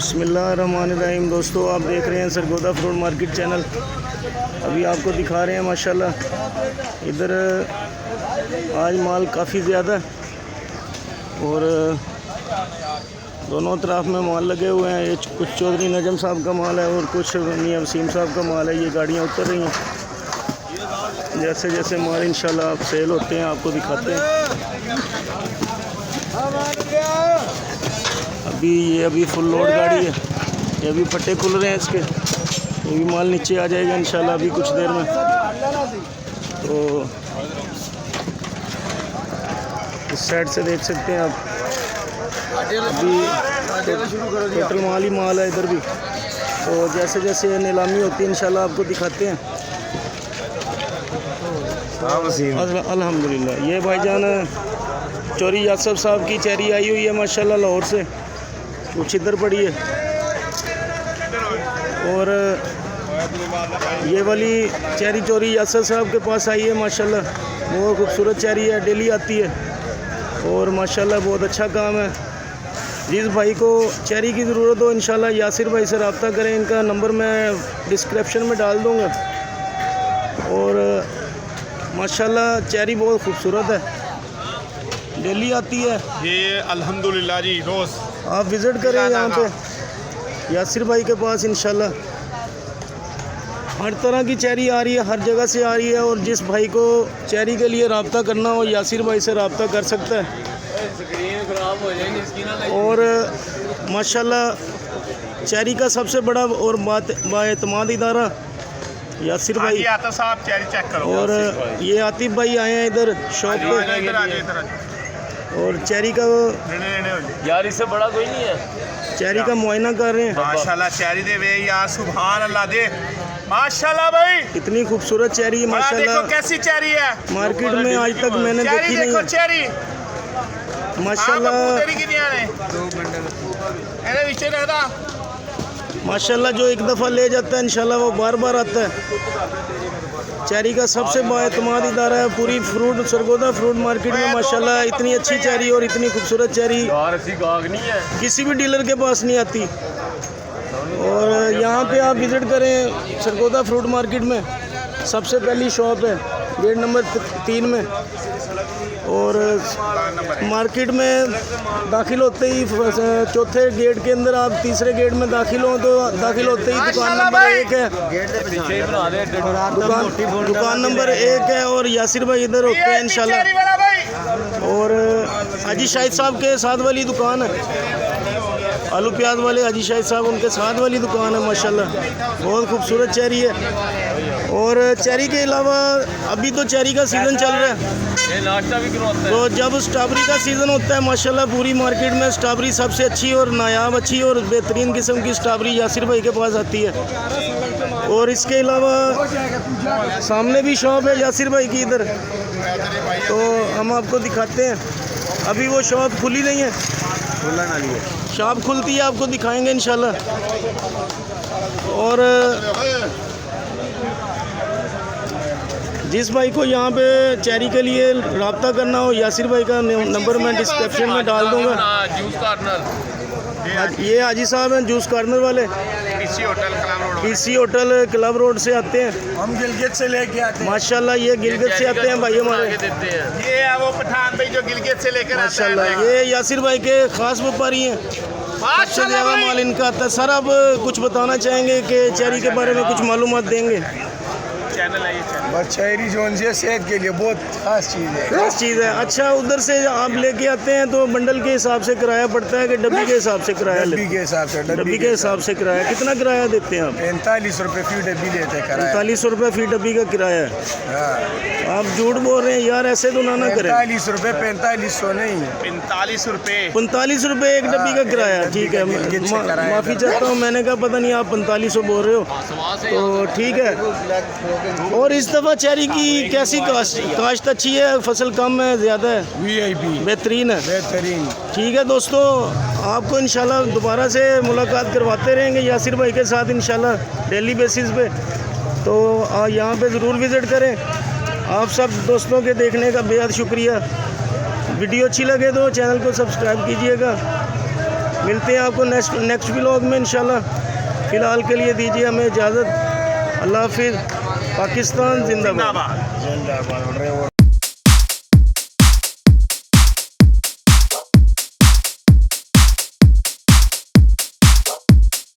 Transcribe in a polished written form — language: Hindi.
बिस्मिल्लाहिर्रहमानिर्रहीम। दोस्तों, आप देख रहे हैं सरगोदा फ्रूट मार्केट चैनल। अभी आपको दिखा रहे हैं माशाल्लाह इधर आज माल काफ़ी ज़्यादा और दोनों तरफ में माल लगे हुए हैं। ये कुछ चौधरी नजम साहब का माल है और कुछ मियां वसीम साहब का माल है। ये गाड़ियाँ उतर रही हैं। जैसे जैसे माल इंशाल्लाह आप सेल होते हैं आपको दिखाते हैं। अभी फुल लोड गाड़ी है। ये अभी फट्टे खुल रहे हैं इसके। ये भी माल नीचे आ जाएगा इंशाल्लाह अभी कुछ देर में। तो इस साइड से देख सकते हैं आप, अभी टोटल माल ही माल है इधर भी। तो जैसे जैसे नीलामी होती है इंशाल्लाह आपको दिखाते हैं। अल्हम्दुलिल्लाह। ये भाईजान चौधरी यासर साहब की चेरी आई हुई है माशाल्लाह लाहौर से, कुछ इधर पड़ी है। और ये वाली चेरी चौधरी यासर साहब के पास आई है माशाल्लाह। बहुत खूबसूरत चेरी है, डेली आती है और माशाल्लाह बहुत अच्छा काम है। जिस भाई को चेरी की ज़रूरत हो इंशाल्लाह यासिर भाई से रब्ता करें। इनका नंबर मैं डिस्क्रिप्शन में डाल दूँगा। और माशाल्लाह चेरी बहुत खूबसूरत है, डेली आती है ये अल्हम्दुलिल्लाह जी। रोज़ आप विज़िट करें यहाँ पे यासिर भाई के पास इंशाल्लाह। हर तरह की चेरी आ रही है, हर जगह से आ रही है। और जिस भाई को चेरी के लिए रब्ता करना हो यासिर भाई से रब्ता कर सकता है। और माशाल्लाह चेरी का सबसे बड़ा और बाएतमाद इदारा यासिर भाई। आता साहब चेरी चेक करो। और ये आतिफ भाई आए हैं इधर शॉप पे और चेरी का यार इससे बड़ा कोई नहीं है। चेरी का मुआयना कर रहे हैं। माशाल्लाह चेरी दे वे यार, सुभान अल्लाह दे माशाल्लाह भाई। इतनी खूबसूरत चेरी माशाल्लाह। देखो कैसी चेरी है, मार्केट में आज तक मैंने देखी नहीं है चेरी माशाल्लाह। माशाल्लाह जो एक दफ़ा ले जाता है इंशाल्लाह वो बार बार आता है। चेरी का सबसे बाएतमाद इदारा है पूरी फ्रूट सरगोदा फ्रूट मार्केट में माशाल्लाह। इतनी अच्छी चेरी और इतनी खूबसूरत चेरी किसी भी डीलर के पास नहीं आती। और यहाँ पे आप विज़िट करें सरगोदा फ्रूट मार्केट में। सबसे पहली शॉप है गेट नंबर 3 में। और मार्केट में दाखिल होते ही चौथे गेट के अंदर आप तीसरे गेट में दाखिल हो तो दाखिल होते ही दुकान नंबर 1 है। दुकान नंबर 1 है और यासिर भाई इधर होते हैं इंशाल्लाह। और हाजी शाहिद साहब के साथ वाली दुकान है, आलू प्याज वाले हाजी शाहिद साहब, उनके साथ वाली दुकान है माशाल्लाह। बहुत खूबसूरत चेरी है। और चेरी के अलावा अभी तो चेरी का सीज़न चल रहा है, नाश्ता भी करवाता है। तो जब स्ट्रॉबेरी का सीज़न होता है माशाल्लाह पूरी मार्केट में स्ट्रॉबेरी सबसे अच्छी और नायाब अच्छी और बेहतरीन किस्म की स्ट्रॉबेरी यासिर भाई के पास आती है। और इसके अलावा सामने भी शॉप है यासिर भाई की इधर, तो हम आपको दिखाते हैं। अभी वो शॉप खुली नहीं है, शॉप खुलती है आपको दिखाएंगे इंशाल्लाह। और जिस भाई को यहाँ पे चेरी के लिए रब्ता करना हो यासिर भाई का नंबर मैं डिस्क्रिप्शन में डाल दूँगा। जूस कॉर्नर ये हाजी साहब हैं जूस कॉर्नर वाले, पीसी होटल क्लब रोड से आते हैं। हम गिलगित से लेके आते हैं माशाल्लाह। ये गिलगित से आते हैं भाई हमारे। ये है वो पठान भाई जो गिलगित से लेकर आता है माशाल्लाह। ये यासिर भाई के खास व्यापारी हैं, सबसे ज़्यादा माल इनका आता है। सर आप कुछ बताना चाहेंगे कि चेरी के बारे में कुछ मालूमात देंगे? चैनल है ये चैनल। चेरी जो है सेहत के लिए बहुत खास चीज़ है। खास चीज़ है। अच्छा, उधर से आप लेके आते हैं तो बंडल के हिसाब से किराया पड़ता है कि डब्बी के हिसाब से किराया? डब्बी के हिसाब से। डब्बी के हिसाब से किराया। कितना किराया देते हैं आप? 45 रुपये फी डब्बी देते हैं। 45 रुपये फी डब्बी का किराया है। हाँ। आप झूठ बोल रहे हैं यार, ऐसे तो ना करें। 45 रुपये, 4500 नहीं, 45 रुपये। 45 रुपये एक डब्बी का किराया। ठीक है, माफ़ी चाहता हूँ, मैंने कहा पता नहीं आप 4500 बोल रहे हो, तो ठीक है। और इस दफ़ा चेरी की कैसी काश्त अच्छी है, फसल कम है ज़्यादा है? VIP बेहतरीन है। बेहतरीन। ठीक है दोस्तों, आपको इंशाल्लाह दोबारा से मुलाकात करवाते रहेंगे यासिर भाई के साथ इंशाल्लाह डेली बेसिस पे। तो यहाँ पे ज़रूर विज़िट करें। आप सब दोस्तों के देखने का बेहद शुक्रिया। वीडियो अच्छी लगे तो चैनल को सब्सक्राइब कीजिएगा मिलते हैं आपको नेक्स्ट व्लॉग में इंशाल्लाह। फ़िलहाल के लिए दीजिए हमें इजाज़त। अल्लाह हाफिज़। पाकिस्तान जिंदाबाद। जिंदाबाद।